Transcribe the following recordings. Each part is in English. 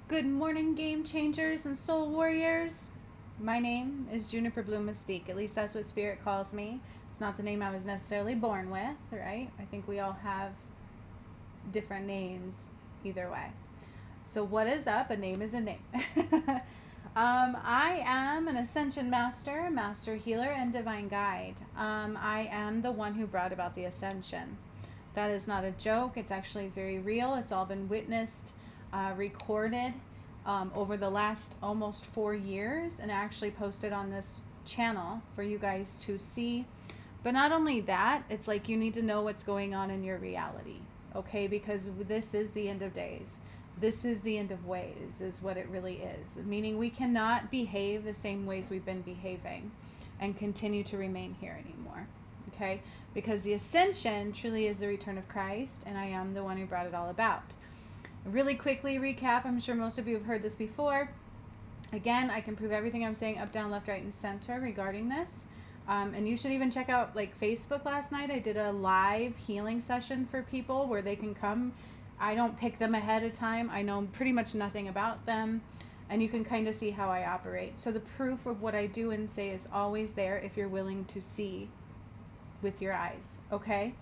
Good morning, game changers and soul warriors. My name is Juniper Bloom Mystique. At least that's what Spirit calls me. It's not the name I was necessarily born with, right? I think we all have different names either way. So, what is up? A name is a name. I am an Ascension Master, Master Healer, and Divine Guide. I am the one who brought about the Ascension. That is not a joke. It's actually very real. It's all been witnessed, recorded over the last almost 4 years, and actually posted on this channel for you guys to see. But not only that, it's like you need to know what's going on in your reality, okay? Because this is the end of days. This is the end of ways, is what it really is. Meaning we cannot behave the same ways we've been behaving and continue to remain here anymore, okay? Because the ascension truly is the return of Christ, and I am the one who brought it all about. Really quickly recap, I'm sure most of you have heard this before. Again, I can prove everything I'm saying up, down, left, right, and center regarding this. And you should even check out like Facebook last night. I did a live healing session for people where they can come. I don't pick them ahead of time. I know pretty much nothing about them. And you can kind of see how I operate. So the proof of what I do and say is always there if you're willing to see with your eyes, okay?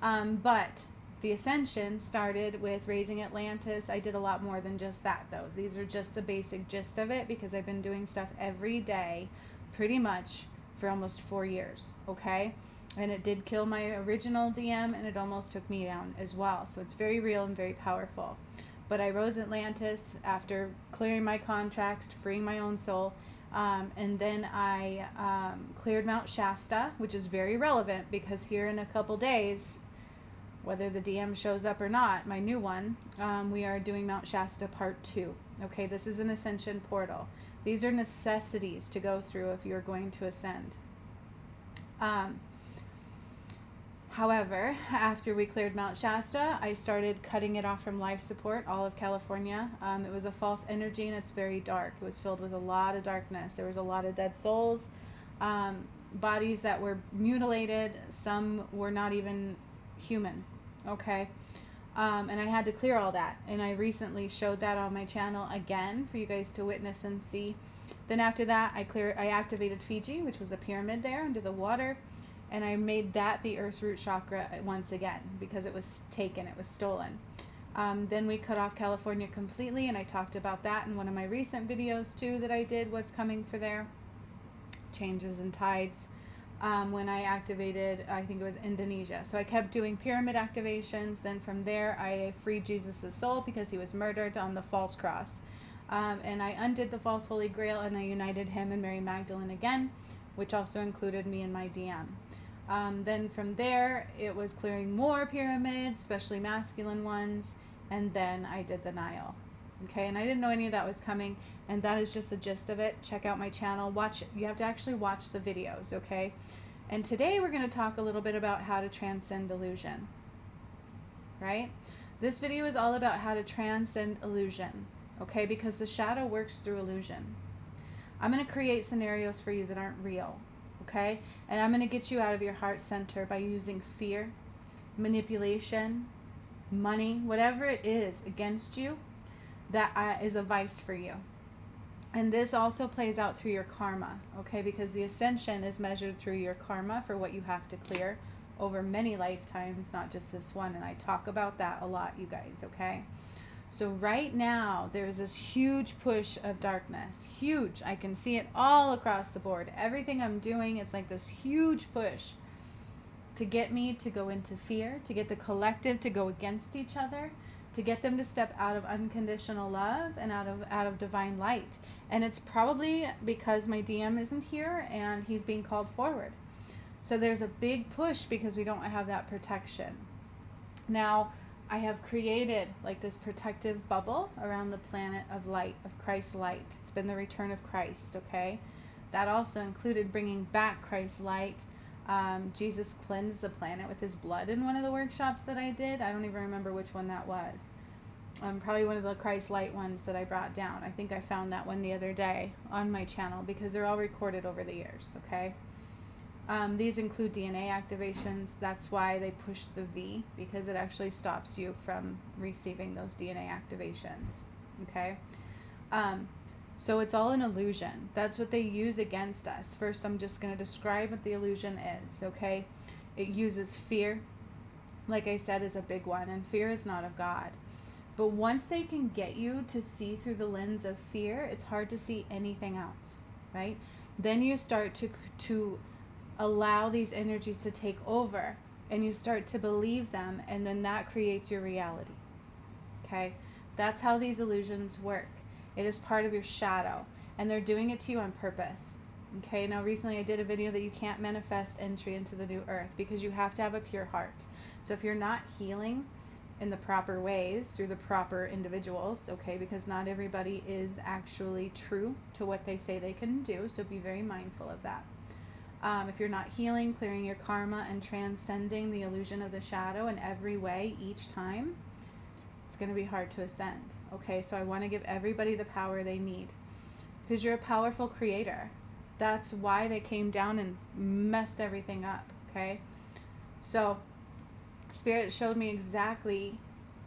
But the ascension started with raising Atlantis. I did a lot more than just that, though. These are just the basic gist of it because I've been doing stuff every day pretty much for almost 4 years, okay? And it did kill my original DM, and it almost took me down as well. So it's very real and very powerful. But I rose Atlantis after clearing my contracts, freeing my own soul. And then I cleared Mount Shasta, which is very relevant because here in a couple days, whether the DM shows up or not, my new one, we are doing Mount Shasta Part 2. Okay, this is an ascension portal. These are necessities to go through if you're going to ascend. However, after we cleared Mount Shasta, I started cutting it off from life support, all of California. It was a false energy and it's very dark. It was filled with a lot of darkness. There was a lot of dead souls, bodies that were mutilated. Some were not even human, okay? And I had to clear all that. And I recently showed that on my channel again for you guys to witness and see. Then after that, I activated Fiji, which was a pyramid there under the water. And I made that the Earth's root chakra once again because it was taken, it was stolen. Then we cut off California completely, and I talked about that in one of my recent videos too that I did, what's coming for there. Changes in tides. When I activated, I think it was Indonesia. So I kept doing pyramid activations. Then from there, I freed Jesus' soul because he was murdered on the false cross. And I undid the false Holy Grail, and I united him and Mary Magdalene again, which also included me and my DM. Then from there, it was clearing more pyramids, especially masculine ones, and then I did the Nile. Okay, and I didn't know any of that was coming, and that is just the gist of it. Check out my channel. You have to actually watch the videos, okay? And today we're going to talk a little bit about how to transcend illusion, right? This video is all about how to transcend illusion, okay? Because the shadow works through illusion. I'm going to create scenarios for you that aren't real, okay? And I'm going to get you out of your heart center by using fear, manipulation, money, whatever it is against you that is a vice for you. And this also plays out through your karma, okay? Because the ascension is measured through your karma for what you have to clear over many lifetimes, not just this one. And I talk about that a lot, you guys, okay? So right now, there's this huge push of darkness. Huge. I can see it all across the board. Everything I'm doing, it's like this huge push to get me to go into fear, to get the collective to go against each other, to get them to step out of unconditional love and out of divine light. And it's probably because my DM isn't here and he's being called forward. So there's a big push because we don't have that protection. Now, I have created like this protective bubble around the planet of light, of Christ's light. It's been the return of Christ, okay? That also included bringing back Christ's light. Jesus cleansed the planet with his blood in one of the workshops that I did. I don't even remember which one that was. Probably one of the Christ light ones that I brought down. I think I found that one the other day on my channel because they're all recorded over the years, okay? These include DNA activations. That's why they push the V, because it actually stops you from receiving those DNA activations. Okay. So it's all an illusion. That's what they use against us. First, I'm just going to describe what the illusion is, okay? It uses fear, like I said, is a big one, and fear is not of God. But once they can get you to see through the lens of fear, it's hard to see anything else, right? Then you start to allow these energies to take over, and you start to believe them, and then that creates your reality, okay? That's how these illusions work. It is part of your shadow, and they're doing it to you on purpose. Okay, now recently I did a video that you can't manifest entry into the new earth because you have to have a pure heart. So if you're not healing in the proper ways through the proper individuals, okay, because not everybody is actually true to what they say they can do, so be very mindful of that. If you're not healing, clearing your karma, and transcending the illusion of the shadow in every way each time, it's going to be hard to ascend. Okay, so I want to give everybody the power they need because you're a powerful creator. That's why they came down and messed everything up, okay? So Spirit showed me exactly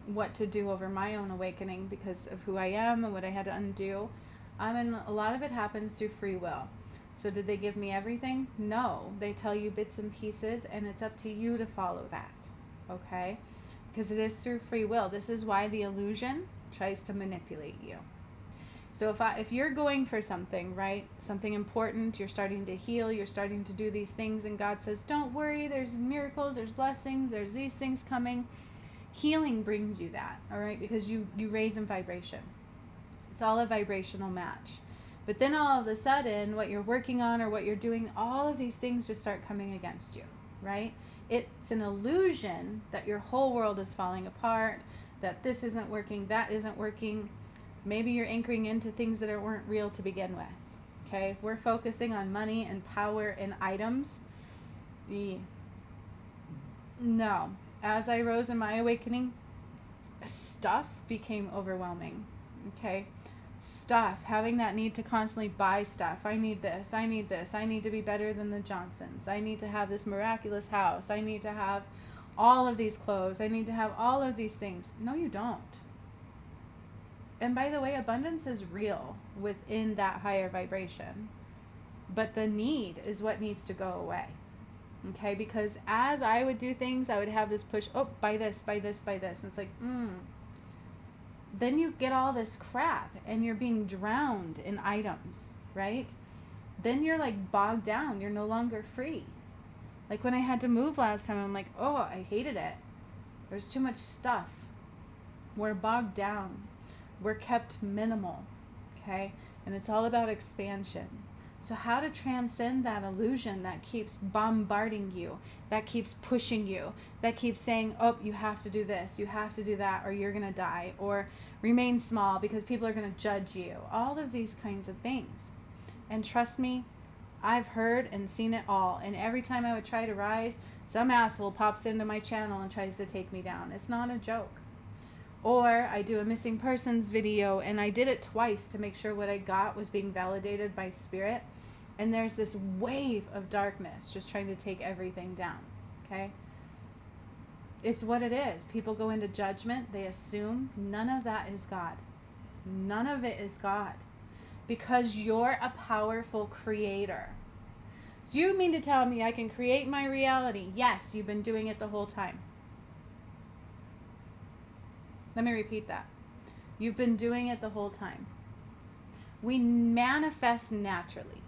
what to do over my own awakening because of who I am and what I had to undo. And a lot of it happens through free will. So did they give me everything? No. They tell you bits and pieces, and it's up to you to follow that, okay? Because it is through free will. This is why the illusion tries to manipulate you. So if you're going for something, right, something important, you're starting to heal, you're starting to do these things, and God says, don't worry, there's miracles, there's blessings, there's these things coming. Healing brings you that, all right, because you raise in vibration. It's all a vibrational match. But then all of a sudden, what you're working on or what you're doing, all of these things just start coming against you, right? It's an illusion that your whole world is falling apart, that this isn't working, that isn't working. Maybe you're anchoring into things that weren't real to begin with. Okay, if we're focusing on money and power and items, no. As I rose in my awakening, stuff became overwhelming. Okay, stuff, having that need to constantly buy stuff. I need this, I need this, I need to be better than the Johnsons. I need to have this miraculous house. I need to have all of these clothes. I need to have all of these things. No, you don't. And by the way, abundance is real within that higher vibration. But the need is what needs to go away. Okay? Because as I would do things, I would have this push, oh, buy this, buy this, buy this. And it's like, Then you get all this crap and you're being drowned in items, right? Then you're like bogged down. You're no longer free. Like when I had to move last time, I'm like, oh, I hated it. There's too much stuff. We're bogged down. We're kept minimal, okay? And it's all about expansion. So how to transcend that illusion that keeps bombarding you, that keeps pushing you, that keeps saying, oh, you have to do this, you have to do that, or you're going to die, or remain small because people are going to judge you. All of these kinds of things. And trust me, I've heard and seen it all. And every time I would try to rise, some asshole pops into my channel and tries to take me down. It's not a joke. Or I do a missing persons video, and I did it twice to make sure what I got was being validated by spirit. And there's this wave of darkness just trying to take everything down, okay? It's what it is. People go into judgment. They assume none of that is God. None of it is God. Because you're a powerful creator. So you mean to tell me I can create my reality? Yes, you've been doing it the whole time. Let me repeat that. You've been doing it the whole time. We manifest naturally,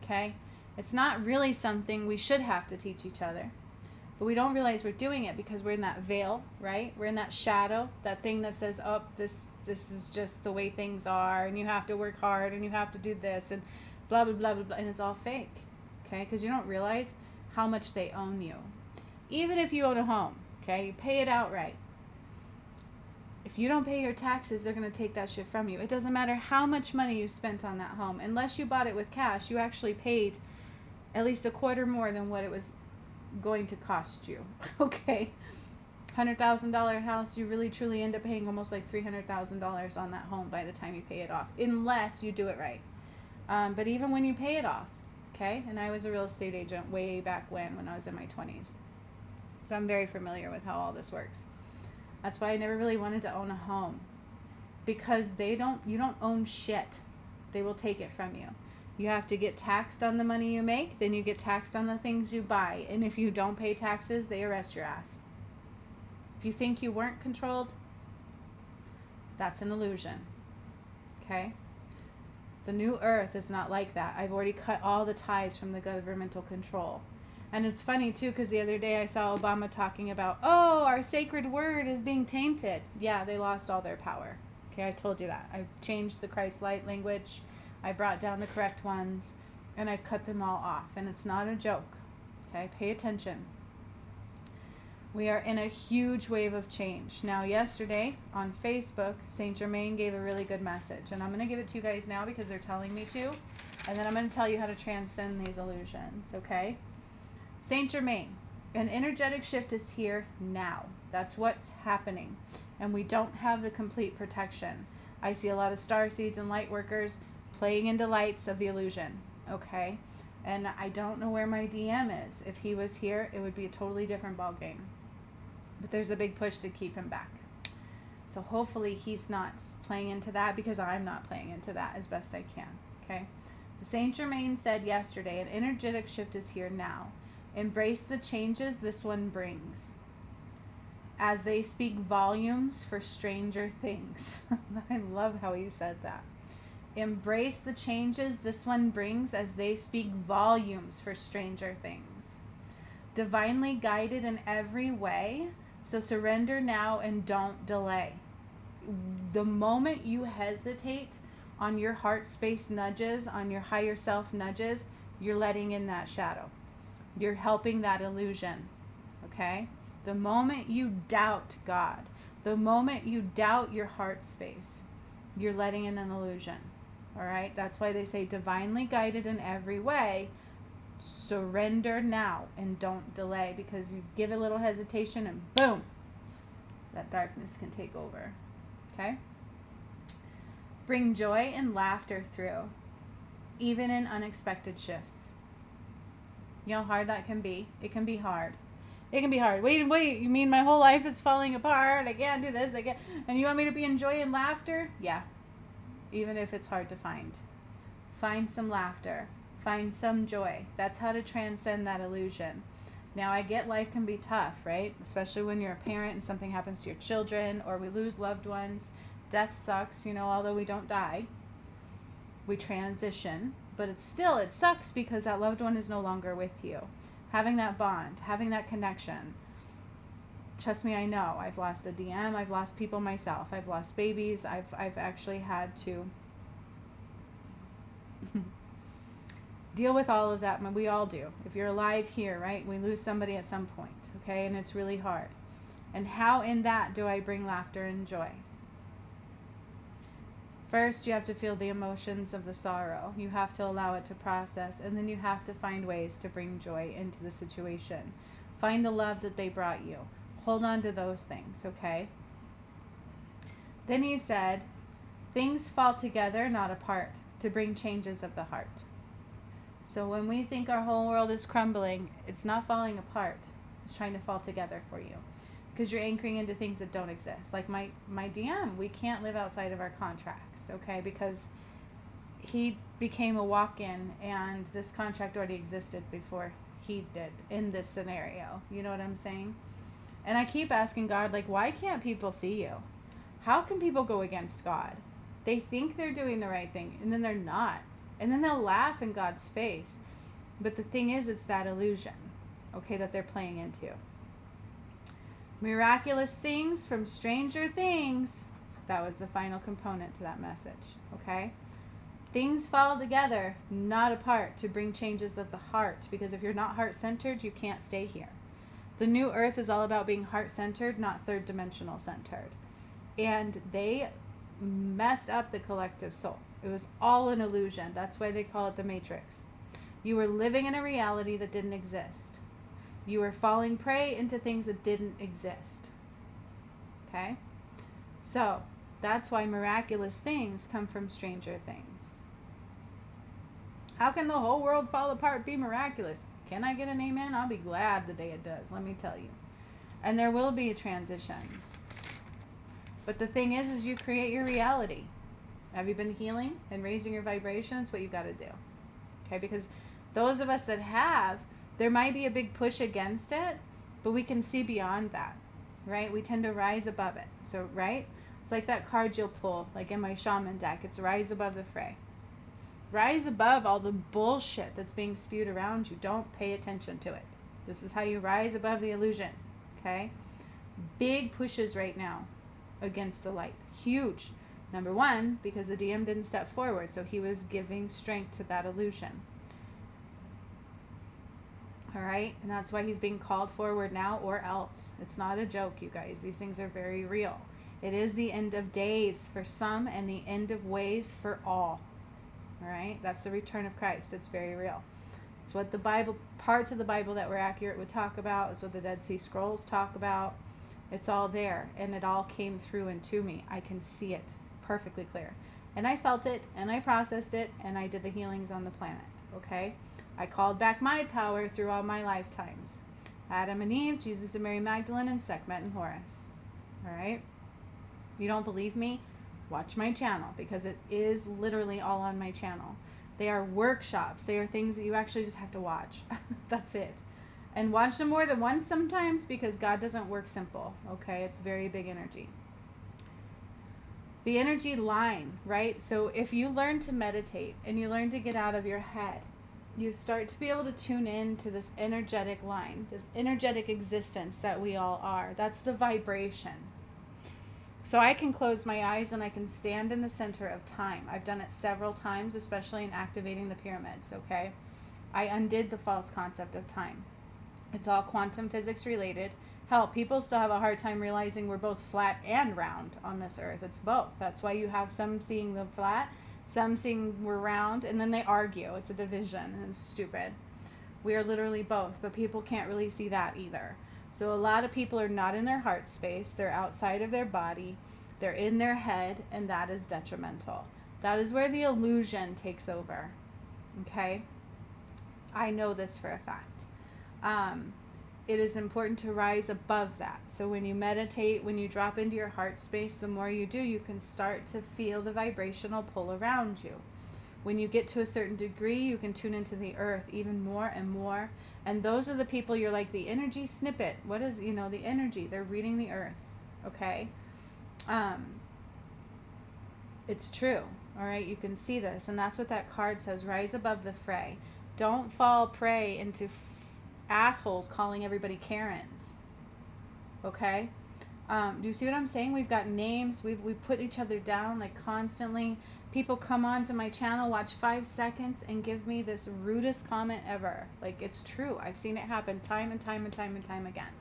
okay? It's not really something we should have to teach each other, but we don't realize we're doing it because we're in that veil, right? We're in that shadow, that thing that says, oh, this is just the way things are, and you have to work hard, and you have to do this, and blah, blah, blah, blah, blah, and it's all fake, okay? Because you don't realize how much they own you. Even if you own a home, okay? You pay it outright. If you don't pay your taxes, they're going to take that shit from you. It doesn't matter how much money you spent on that home. Unless you bought it with cash, you actually paid at least a quarter more than what it was going to cost you. Okay? $100,000 house, you really truly end up paying almost like $300,000 on that home by the time you pay it off. Unless you do it right. But even when you pay it off, okay? And I was a real estate agent way back when I was in my 20s. So I'm very familiar with how all this works. That's why I never really wanted to own a home. because you don't own shit. They will take it from you. You have to get taxed on the money you make, then you get taxed on the things you buy. And if you don't pay taxes, they arrest your ass. If you think you weren't controlled, that's an illusion. Okay? The new earth is not like that. I've already cut all the ties from the governmental control. And it's funny too, because the other day I saw Obama talking about, oh, our sacred word is being tainted. Yeah, they lost all their power. Okay, I told you that. I changed the Christ light language. I brought down the correct ones, and I've cut them all off. And it's not a joke. Okay, pay attention. We are in a huge wave of change. Now, yesterday on Facebook, Saint Germain gave a really good message. And I'm going to give it to you guys now because they're telling me to. And then I'm going to tell you how to transcend these illusions, okay? Saint Germain, an energetic shift is here now. That's what's happening. And we don't have the complete protection. I see a lot of starseeds and light workers playing into lights of the illusion, okay? And I don't know where my DM is. If he was here, it would be a totally different ballgame. But there's a big push to keep him back. So hopefully he's not playing into that, because I'm not playing into that as best I can, okay? Saint Germain said yesterday, an energetic shift is here now. Embrace the changes this one brings, as they speak volumes for stranger things. I love how he said that. Embrace the changes this one brings, as they speak volumes for stranger things. Divinely guided in every way, so surrender now and don't delay. The moment you hesitate on your heart space nudges, on your higher self nudges, you're letting in that shadow. You're helping that illusion, okay? The moment you doubt God, the moment you doubt your heart space, you're letting in an illusion, all right? That's why they say divinely guided in every way, surrender now and don't delay, because you give a little hesitation and boom, that darkness can take over, okay? Bring joy and laughter through, even in unexpected shifts. You know how hard that can be? It can be hard. It can be hard. Wait, you mean my whole life is falling apart? I can't do this, and you want me to be in joy and laughter? Yeah. Even if it's hard to find. Find some laughter. Find some joy. That's how to transcend that illusion. Now, I get life can be tough, right? Especially when you're a parent and something happens to your children, or we lose loved ones. Death sucks, although we don't die. We transition. But it sucks because that loved one is no longer with you. Having that bond, having that connection. Trust me, I know. I've lost a DM. I've lost people myself. I've lost babies. I've actually had to deal with all of that. We all do. If you're alive here, right? We lose somebody at some point, okay? And it's really hard. And how in that do I bring laughter and joy? First, you have to feel the emotions of the sorrow. You have to allow it to process, and then you have to find ways to bring joy into the situation. Find the love that they brought you. Hold on to those things, okay? Then he said, things fall together, not apart, to bring changes of the heart. So when we think our whole world is crumbling, it's not falling apart. It's trying to fall together for you. Because you're anchoring into things that don't exist. Like my DM, we can't live outside of our contracts, okay? Because he became a walk-in, and this contract already existed before he did in this scenario. You know what I'm saying? And I keep asking God, like, why can't people see you? How can people go against God? They think they're doing the right thing, and then they're not. And then they'll laugh in God's face. But the thing is, it's that illusion, okay, that they're playing into. Miraculous things from stranger things. That was the final component to that message, okay? Things fall together, not apart, to bring changes of the heart. Because if you're not heart-centered, you can't stay here. The new earth is all about being heart-centered, not third-dimensional centered. And they messed up the collective soul. It was all an illusion. That's why they call it the Matrix. You were living in a reality that didn't exist. You were falling prey into things that didn't exist. Okay? So, that's why miraculous things come from stranger things. How can the whole world fall apart be miraculous? Can I get an amen? I'll be glad the day it does, let me tell you. And there will be a transition. But the thing is you create your reality. Have you been healing and raising your vibration? It's what you've got to do. Okay, because those of us that have, there might be a big push against it, but we can see beyond that, right? We tend to rise above it. So, right? It's like that card you'll pull, like in my shaman deck. It's rise above the fray. Rise above all the bullshit that's being spewed around you. Don't pay attention to it. This is how you rise above the illusion, okay? Big pushes right now against the light. Huge. Number one, because the DM didn't step forward, so he was giving strength to that illusion. All right? And that's why he's being called forward now, or else. It's not a joke, you guys. These things are very real. It is the end of days for some and the end of ways for all. All right? That's the return of Christ. It's very real. It's what the Bible, parts of the Bible that were accurate would talk about. It's what the Dead Sea Scrolls talk about. It's all there, and it all came through and to me. I can see it perfectly clear. And I felt it, and I processed it, and I did the healings on the planet, okay? I called back my power through all my lifetimes. Adam and Eve, Jesus and Mary Magdalene, and Sekhmet and Horus, all right? You don't believe me? Watch my channel, because it is literally all on my channel. They are workshops. They are things that you actually just have to watch. That's it. And watch them more than once sometimes, because God doesn't work simple, okay? It's very big energy. The energy line, right? So if you learn to meditate and you learn to get out of your head, you start to be able to tune in to this energetic line, this energetic existence that we all are. That's the vibration. So I can close my eyes and I can stand in the center of time. I've done it several times, especially in activating the pyramids, okay? I undid the false concept of time. It's all quantum physics related. Hell, people still have a hard time realizing we're both flat and round on this earth. It's both. That's why you have some seeing the flat, some seeing we're round, and then they argue. It's a division, and it's stupid. We are literally both, but people can't really see that either. So a lot of people are not in their heart space. They're outside of their body. They're in their head, and that is detrimental. That is where the illusion takes over. Okay? I know this for a fact. It is important to rise above that. So when you meditate, when you drop into your heart space, the more you do, you can start to feel the vibrational pull around you. When you get to a certain degree, you can tune into the earth even more and more. And those are the people you're like, the energy snippet. What is, the energy? They're reading the earth. Okay? It's true. All right? You can see this. And that's what that card says. Rise above the fray. Don't fall prey into assholes calling everybody Karens. Okay? Do you see what I'm saying? We've got names. We put each other down like constantly. People come on to my channel, watch 5 seconds, and give me this rudest comment ever. Like, it's true. I've seen it happen time and time and time and time again.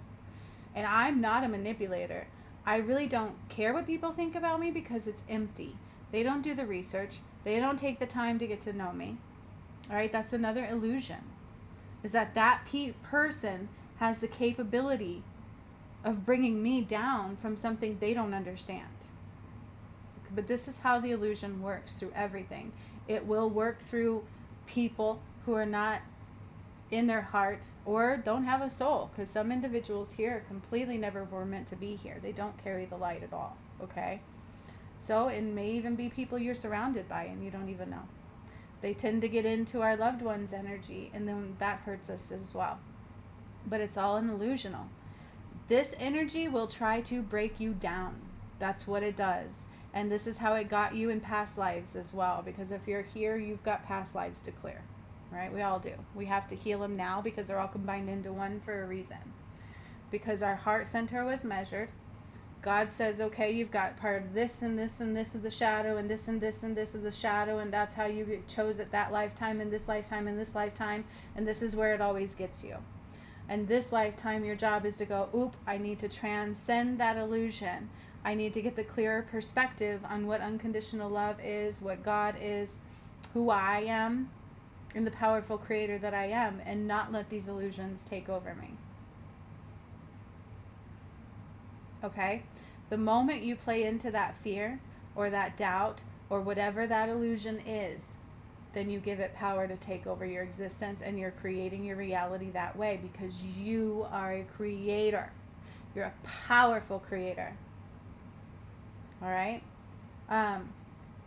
And I'm not a manipulator. I really don't care what people think about me because it's empty. They don't do the research. They don't take the time to get to know me. All right? That's another illusion. Is that person has the capability of bringing me down from something they don't understand. But this is how the illusion works through everything. It will work through people who are not in their heart or don't have a soul, because some individuals here completely never were meant to be here. They don't carry the light at all, okay? So it may even be people you're surrounded by and you don't even know. They tend to get into our loved ones' energy, and then that hurts us as well. But it's all an illusional. This energy will try to break you down. That's what it does. And this is how it got you in past lives as well. Because if you're here, you've got past lives to clear. Right? We all do. We have to heal them now because they're all combined into one for a reason. Because our heart center was measured. God says, okay, you've got part of this and this and this of the shadow and this and this and this of the shadow, and that's how you chose it that lifetime and this lifetime and this lifetime, and this is where it always gets you. And this lifetime, your job is to go, oop, I need to transcend that illusion. I need to get the clearer perspective on what unconditional love is, what God is, who I am, and the powerful creator that I am, and not let these illusions take over me. Okay? The moment you play into that fear or that doubt or whatever that illusion is, then you give it power to take over your existence, and you're creating your reality that way because you are a creator. You're a powerful creator. All right.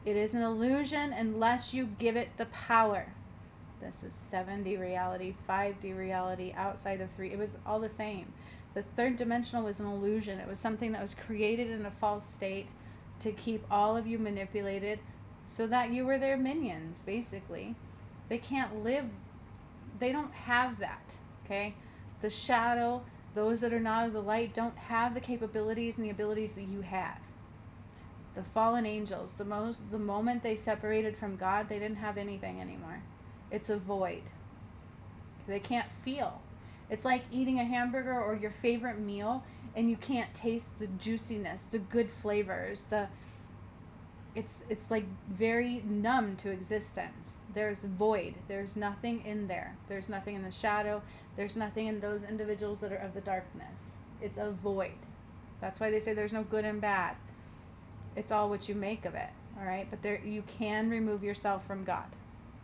It is an illusion unless you give it the power. This is 7D reality, 5D reality, outside of 3. It was all the same. The third dimensional was an illusion. It was something that was created in a false state to keep all of you manipulated so that you were their minions, basically. They can't live, they don't have that, okay? The shadow, those that are not of the light, don't have the capabilities and the abilities that you have. The fallen angels, the moment they separated from God, they didn't have anything anymore. It's a void. They can't feel. It's like eating a hamburger or your favorite meal and you can't taste the juiciness, the good flavors, it's like very numb to existence. There's void. There's nothing in there. There's nothing in the shadow. There's nothing in those individuals that are of the darkness. It's a void. That's why they say there's no good and bad. It's all what you make of it, all right? But there, you can remove yourself from God.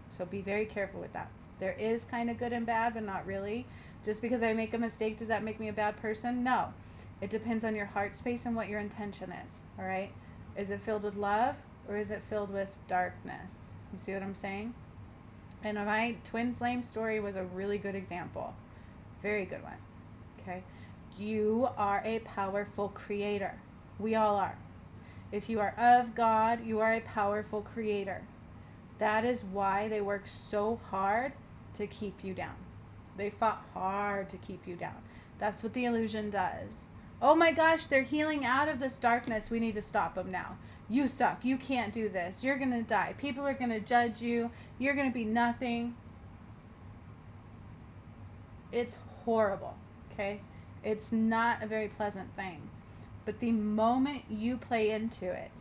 So be very careful with that. There is kind of good and bad, but not really. Just because I make a mistake, does that make me a bad person? No. It depends on your heart space and what your intention is, all right? Is it filled with love or is it filled with darkness? You see what I'm saying? And my twin flame story was a really good example. Very good one, okay? You are a powerful creator. We all are. If you are of God, you are a powerful creator. That is why they work so hard to keep you down. They fought hard to keep you down. That's what the illusion does. Oh my gosh, they're healing out of this darkness. We need to stop them now. You suck. You can't do this. You're going to die. People are going to judge you. You're going to be nothing. It's horrible, okay? It's not a very pleasant thing. But the moment you play into it,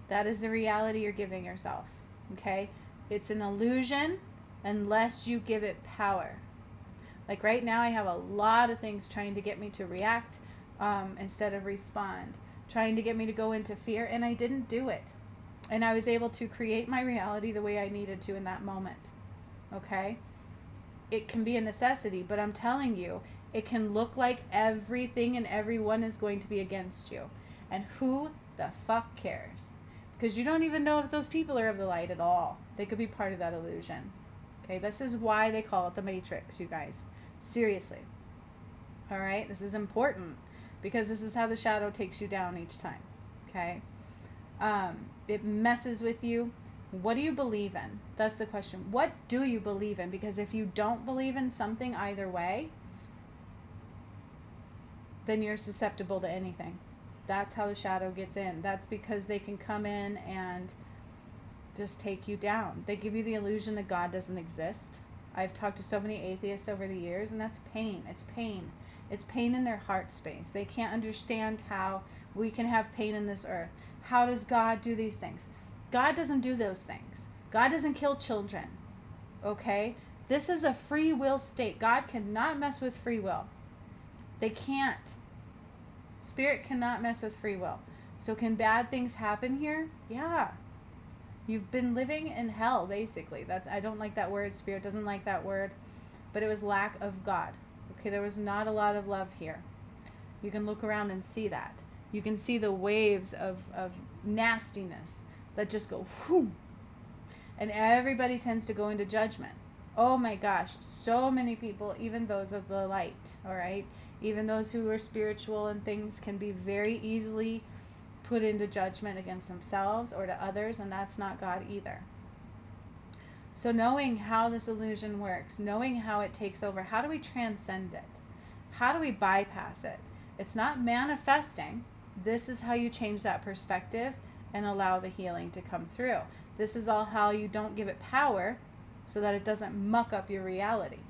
that is the reality you're giving yourself, okay? It's an illusion unless you give it power. Like right now, I have a lot of things trying to get me to react instead of respond, trying to get me to go into fear, and I didn't do it. And I was able to create my reality the way I needed to in that moment, okay? It can be a necessity, but I'm telling you, it can look like everything and everyone is going to be against you. And who the fuck cares? Because you don't even know if those people are of the light at all. They could be part of that illusion. Okay, this is why they call it the Matrix, you guys. Seriously. All right, this is important because this is how the shadow takes you down each time. Okay, it messes with you. What do you believe in? That's the question. What do you believe in? Because if you don't believe in something either way, then you're susceptible to anything. That's how the shadow gets in. That's because they can come in and just take you down. They give you the illusion that God doesn't exist. I've talked to so many atheists over the years, and that's pain. It's pain. It's pain in their heart space. They can't understand how we can have pain in this earth. How does God do these things? God doesn't do those things. God doesn't kill children. Okay? This is a free will state. God cannot mess with free will. They can't. Spirit cannot mess with free will. So can bad things happen here? Yeah. You've been living in hell, basically. I don't like that word. Spirit doesn't like that word. But it was lack of God. Okay, there was not a lot of love here. You can look around and see that. You can see the waves of nastiness that just go whoo. And everybody tends to go into judgment. Oh my gosh, so many people, even those of the light, all right? Even those who are spiritual and things can be very easily put into judgment against themselves or to others, and that's not God either. So knowing how this illusion works, knowing how it takes over, how do we transcend it? How do we bypass it? It's not manifesting. This is how you change that perspective and allow the healing to come through. This is all how you don't give it power so that it doesn't muck up your reality.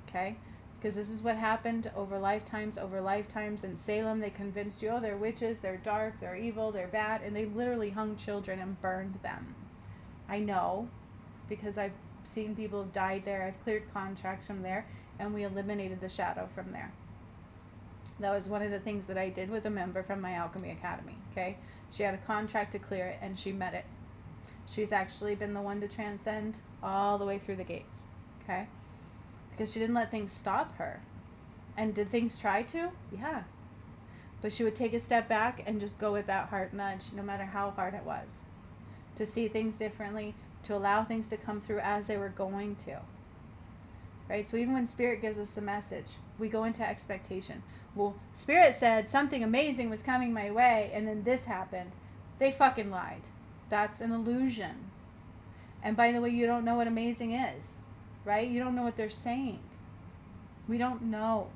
Okay? Because this is what happened over lifetimes. In Salem, they convinced you, oh, they're witches, they're dark, they're evil, they're bad, and they literally hung children and burned them. I know, because I've seen people have died there. I've cleared contracts from there, and we eliminated the shadow from there. That was one of the things that I did with a member from my Alchemy Academy, okay? She had a contract to clear it, and she met it. She's actually been the one to transcend all the way through the gates, okay? Because she didn't let things stop her. And did things try to? Yeah. But she would take a step back and just go with that heart nudge, no matter how hard it was, to see things differently, to allow things to come through as they were going to. Right? So even when Spirit gives us a message, we go into expectation. Well, Spirit said something amazing was coming my way, and then this happened. They fucking lied. That's an illusion. And by the way, you don't know what amazing is, right? You don't know what they're saying. We don't know.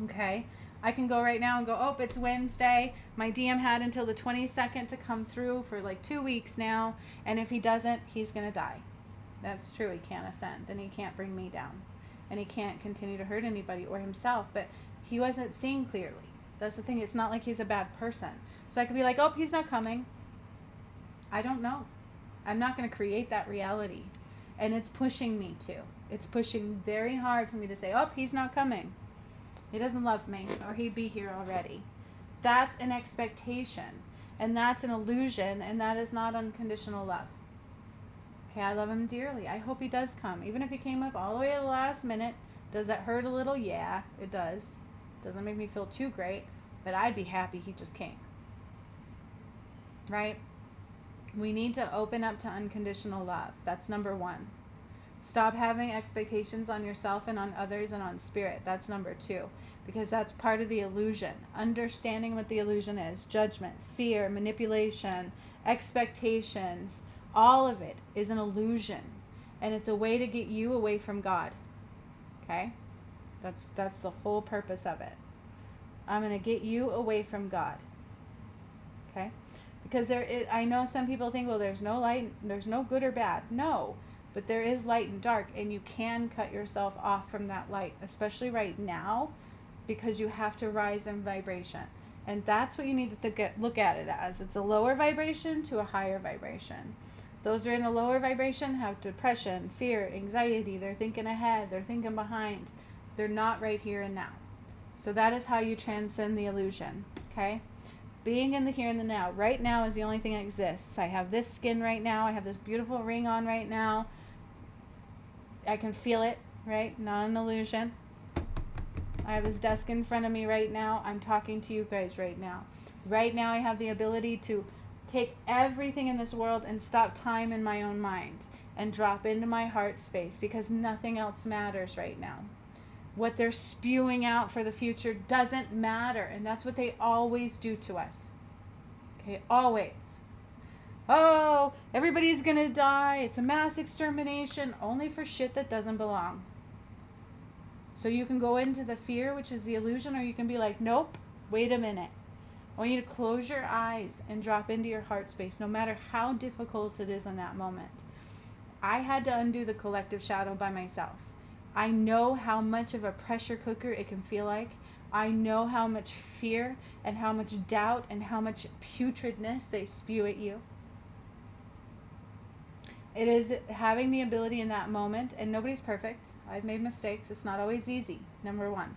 Okay? I can go right now and go, oh, it's Wednesday. My DM had until the 22nd to come through for like 2 weeks now. And if he doesn't, he's going to die. That's true. He can't ascend, and he can't bring me down, and he can't continue to hurt anybody or himself. But he wasn't seeing clearly. That's the thing. It's not like he's a bad person. So I could be like, oh, he's not coming. I don't know. I'm not going to create that reality. And it's pushing me to. It's pushing very hard for me to say, oh, he's not coming. He doesn't love me, or he'd be here already. That's an expectation, and that's an illusion, and that is not unconditional love. Okay, I love him dearly. I hope he does come. Even if he came up all the way at the last minute, does that hurt a little? Yeah, it does. Doesn't make me feel too great, but I'd be happy he just came. Right? We need to open up to unconditional love. That's number one. Stop having expectations on yourself and on others and on Spirit. That's number two, because that's part of the illusion. Understanding what the illusion is, judgment, fear, manipulation, expectations, all of it is an illusion, and it's a way to get you away from God. Okay? That's the whole purpose of it. I'm going to get you away from God. Okay? Because I know some people think, well, there's no light, there's no good or bad. No, but there is light and dark, and you can cut yourself off from that light, especially right now, because you have to rise in vibration. And that's what you need to look at it as. It's a lower vibration to a higher vibration. Those who are in a lower vibration have depression, fear, anxiety. They're thinking ahead. They're thinking behind. They're not right here and now. So that is how you transcend the illusion. Okay? Being in the here and the now. Right now is the only thing that exists. I have this skin right now. I have this beautiful ring on right now. I can feel it, right? Not an illusion. I have this desk in front of me right now. I'm talking to you guys right now. Right now I have the ability to take everything in this world and stop time in my own mind and drop into my heart space, because nothing else matters right now. What they're spewing out for the future doesn't matter, and that's what they always do to us. Okay, always. Oh, everybody's gonna die. It's a mass extermination, only for shit that doesn't belong. So you can go into the fear, which is the illusion, or you can be like, nope, wait a minute. I want you to close your eyes and drop into your heart space, no matter how difficult it is in that moment. I had to undo the collective shadow by myself. I know how much of a pressure cooker it can feel like. I know how much fear and how much doubt and how much putridness they spew at you. It is having the ability in that moment, and nobody's perfect. I've made mistakes. It's not always easy, number one.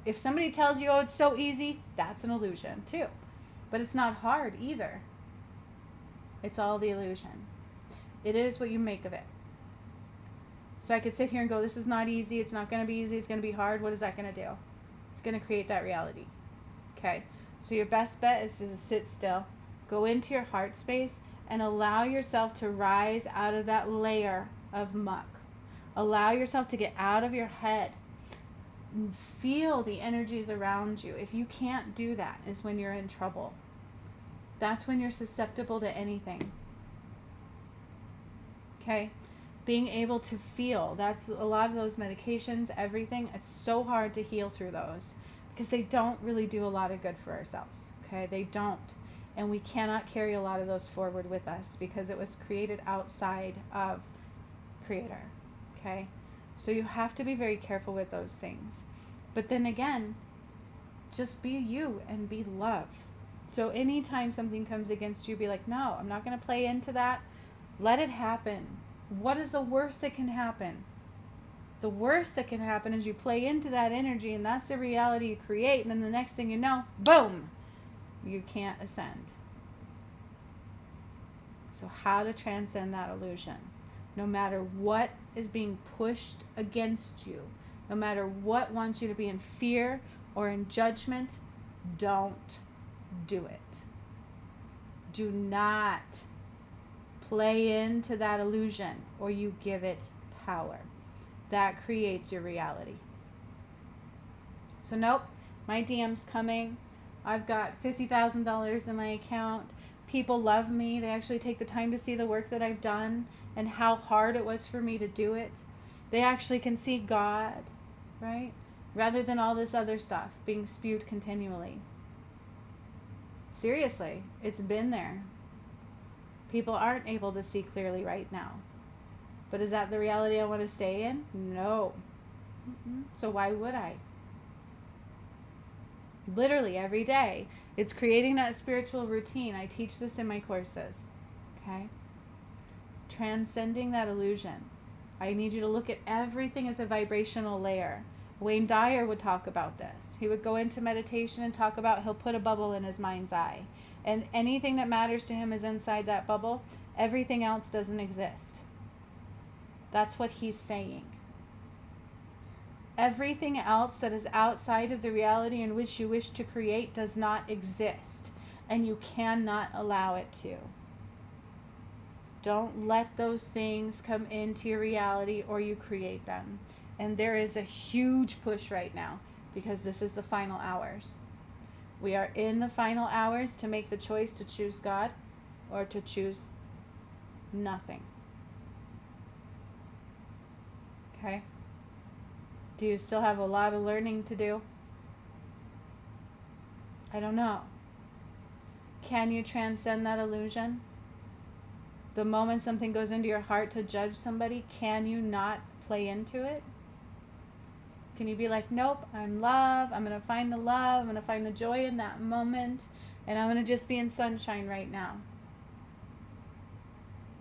If somebody tells you, oh, it's so easy, that's an illusion too. But it's not hard either. It's all the illusion. It is what you make of it. So I could sit here and go, this is not easy. It's not going to be easy. It's going to be hard. What is that going to do? It's going to create that reality. Okay. So your best bet is to just sit still, go into your heart space, and allow yourself to rise out of that layer of muck. Allow yourself to get out of your head. Feel the energies around you. If you can't do that, is when you're in trouble. That's when you're susceptible to anything. Okay? Being able to feel. That's a lot of those medications, everything. It's so hard to heal through those because they don't really do a lot of good for ourselves. Okay? They don't. And we cannot carry a lot of those forward with us because it was created outside of Creator. Okay? So you have to be very careful with those things. But then again, just be you and be love. So anytime something comes against you, be like, no, I'm not going to play into that. Let it happen. What is the worst that can happen? The worst that can happen is you play into that energy, and that's the reality you create. And then the next thing you know, boom, you can't ascend. So how to transcend that illusion? No matter what is being pushed against you, no matter what wants you to be in fear or in judgment, Don't do it. Do not play into that illusion, or you give it power. That creates your reality. So nope, my DM's coming. I've got $50,000 in my account. People love me. They actually take the time to see the work that I've done and how hard it was for me to do it. They actually can see God, right? Rather than all this other stuff being spewed continually. Seriously, it's been there. People aren't able to see clearly right now. But is that the reality I want to stay in? No. So why would I? Literally every day. It's creating that spiritual routine. I teach this in my courses. Okay? Transcending that illusion. I need you to look at everything as a vibrational layer. Wayne Dyer would talk about this. He would go into meditation and talk about he'll put a bubble in his mind's eye. And anything that matters to him is inside that bubble. Everything else doesn't exist. That's what he's saying. Everything else that is outside of the reality in which you wish to create does not exist. And you cannot allow it to. Don't let those things come into your reality or you create them. And there is a huge push right now because this is the final hours. We are in the final hours to make the choice to choose God or to choose nothing. Okay? Do you still have a lot of learning to do? I don't know. Can you transcend that illusion? The moment something goes into your heart to judge somebody, can you not play into it? Can you be like, nope, I'm love. I'm going to find the love. I'm going to find the joy in that moment. And I'm going to just be in sunshine right now.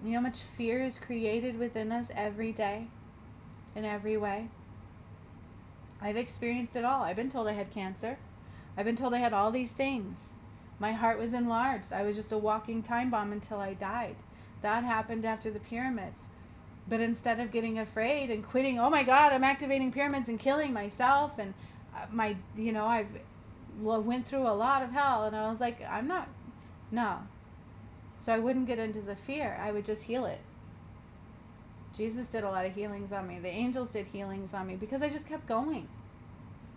You know how much fear is created within us every day? In every way? I've experienced it all. I've been told I had cancer. I've been told I had all these things. My heart was enlarged. I was just a walking time bomb until I died. That happened after the pyramids. But instead of getting afraid and quitting, oh my God, I'm activating pyramids and killing myself, and I've went through a lot of hell, and I was like, no. So I wouldn't get into the fear. I would just heal it. Jesus did a lot of healings on me. The angels did healings on me because I just kept going.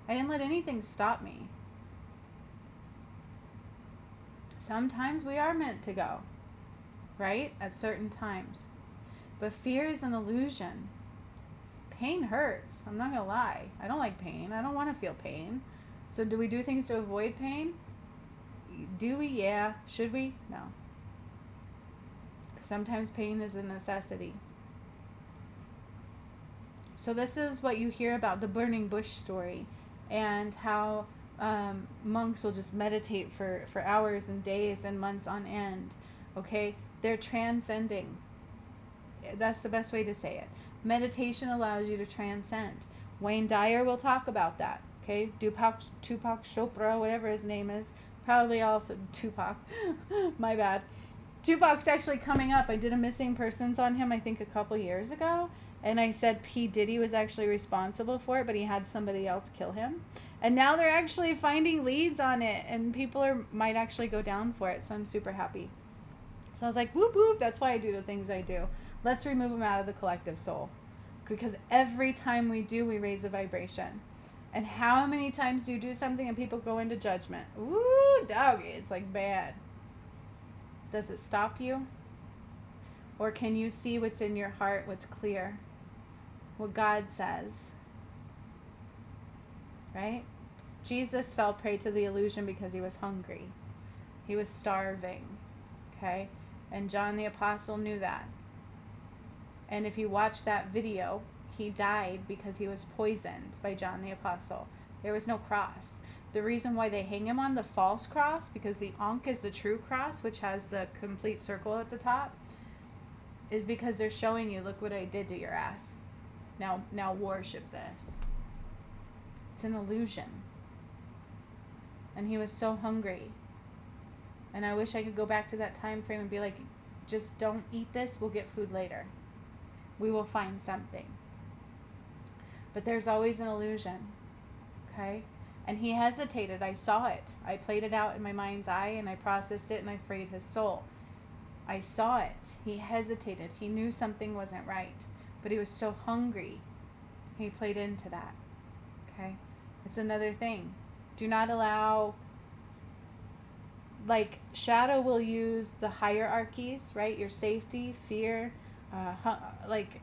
I didn't let anything stop me. Sometimes we are meant to go, right? At certain times. But fear is an illusion. Pain hurts. I'm not going to lie. I don't like pain. I don't want to feel pain. So do we do things to avoid pain? Do we? Yeah. Should we? No. Sometimes pain is a necessity. So this is what you hear about the burning bush story and how monks will just meditate for hours and days and months on end. Okay? They're transcending. That's the best way to say it. Meditation allows you to transcend. Wayne Dyer will talk about that. Okay? Tupac Chopra, whatever his name is. Probably also Tupac. My bad. Tupac's actually coming up. I did a missing persons on him, I think, a couple years ago. And I said P. Diddy was actually responsible for it, but he had somebody else kill him. And now they're actually finding leads on it. And people might actually go down for it. So I'm super happy. So I was like, whoop, whoop. That's why I do the things I do. Let's remove them out of the collective soul. Because every time we do, we raise the vibration. And how many times do you do something and people go into judgment? Ooh, doggy. It's like bad. Does it stop you? Or can you see what's in your heart, what's clear? What God says. Right? Jesus fell prey to the illusion because he was hungry. He was starving. Okay? And John the Apostle knew that. And if you watch that video, he died because he was poisoned by John the Apostle. There was no cross. The reason why they hang him on the false cross, because the Ankh is the true cross, which has the complete circle at the top, is because they're showing you, look what I did to your ass. Now worship this. It's an illusion. And he was so hungry. And I wish I could go back to that time frame and be like, just don't eat this, we'll get food later. We will find something. But there's always an illusion. Okay? And he hesitated. I saw it. I played it out in my mind's eye and I processed it and I freed his soul. I saw it. He hesitated. He knew something wasn't right, but he was so hungry. He played into that. Okay? It's another thing. Do not allow, like, shadow will use the hierarchies, right? Your safety, fear, like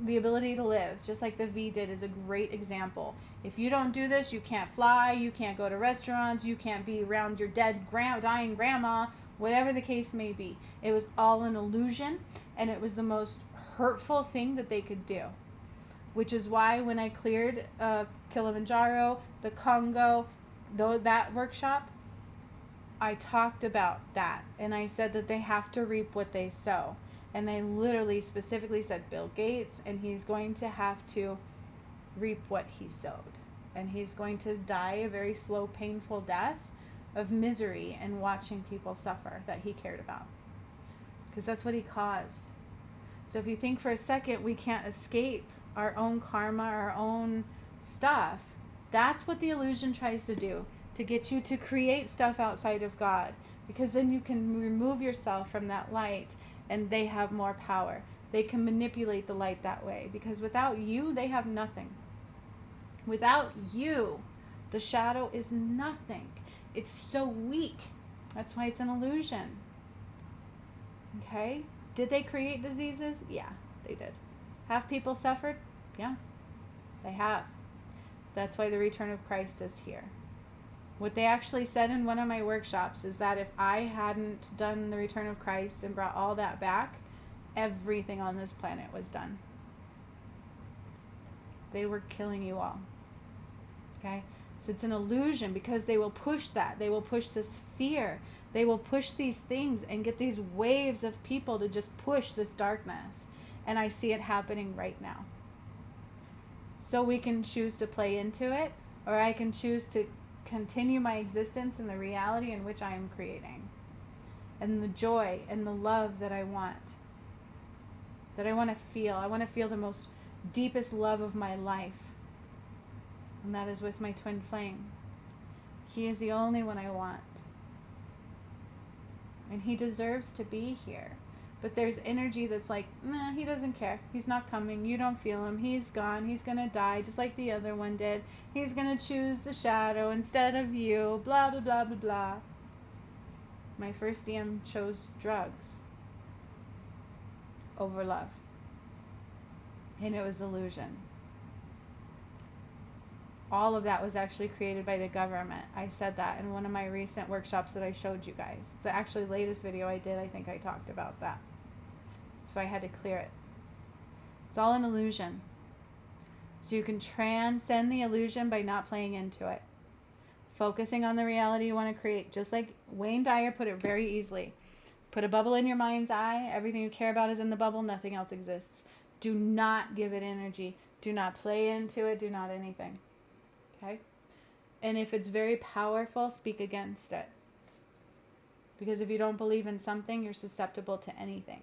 the ability to live, just like the V did, is a great example. If you don't do this, you can't fly, you can't go to restaurants, you can't be around your dying grandma, whatever the case may be. It was all an illusion, and it was the most hurtful thing that they could do. Which is why when I cleared Kilimanjaro, the Congo, that workshop, I talked about that. And I said that they have to reap what they sow. And I literally specifically said Bill Gates, and he's going to have to reap what he sowed. And he's going to die a very slow, painful death of misery and watching people suffer that he cared about. Because that's what he caused. So if you think for a second we can't escape our own karma, our own stuff, that's what the illusion tries to do, to get you to create stuff outside of God. Because then you can remove yourself from that light and they have more power. They can manipulate the light that way, because without you, they have nothing. Without you, the shadow is nothing. It's so weak. That's why it's an illusion. Okay? Did they create diseases? Yeah, they did. Have people suffered? Yeah, they have. That's why the return of Christ is here. What they actually said in one of my workshops is that if I hadn't done the return of Christ and brought all that back, everything on this planet was done. They were killing you all. Okay? So it's an illusion, because they will push that. They will push this fear. They will push these things and get these waves of people to just push this darkness. And I see it happening right now. So we can choose to play into it, or I can choose to continue my existence in the reality in which I am creating. And the joy and the love that I want. That I want to feel. I want to feel the most deepest love of my life. And that is with my twin flame. He is the only one I want. And he deserves to be here. But there's energy that's like, nah, he doesn't care. He's not coming. You don't feel him. He's gone. He's going to die just like the other one did. He's going to choose the shadow instead of you. Blah, blah, blah, blah, blah. My first DM chose drugs over love. And it was illusion. All of that was actually created by the government. I said that in one of my recent workshops that I showed you guys. The actually latest video I did, I think I talked about that. So I had to clear it. It's all an illusion. So you can transcend the illusion by not playing into it. Focusing on the reality you want to create. Just like Wayne Dyer put it very easily. Put a bubble in your mind's eye. Everything you care about is in the bubble. Nothing else exists. Do not give it energy. Do not play into it. Do not anything. Okay? And if it's very powerful, speak against it. Because if you don't believe in something, you're susceptible to anything.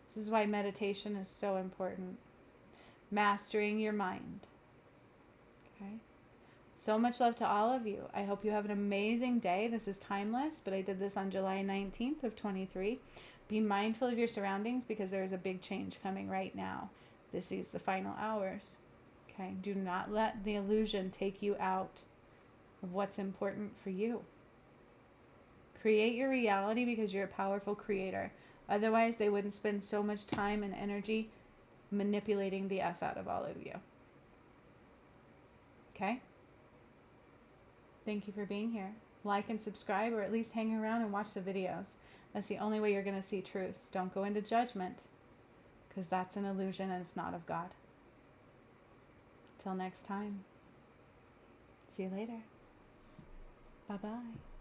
This is why meditation is so important. Mastering your mind. Okay? So much love to all of you. I hope you have an amazing day. This is timeless, but I did this on July 19th of 23. Be mindful of your surroundings, because there is a big change coming right now. This is the final hours. Okay? Do not let the illusion take you out of what's important for you. Create your reality, because you're a powerful creator. Otherwise, they wouldn't spend so much time and energy manipulating the F out of all of you. Okay? Thank you for being here. Like and subscribe, or at least hang around and watch the videos. That's the only way you're going to see truths. Don't go into judgment, because that's an illusion and it's not of God. Till next time. See you later. Bye-bye.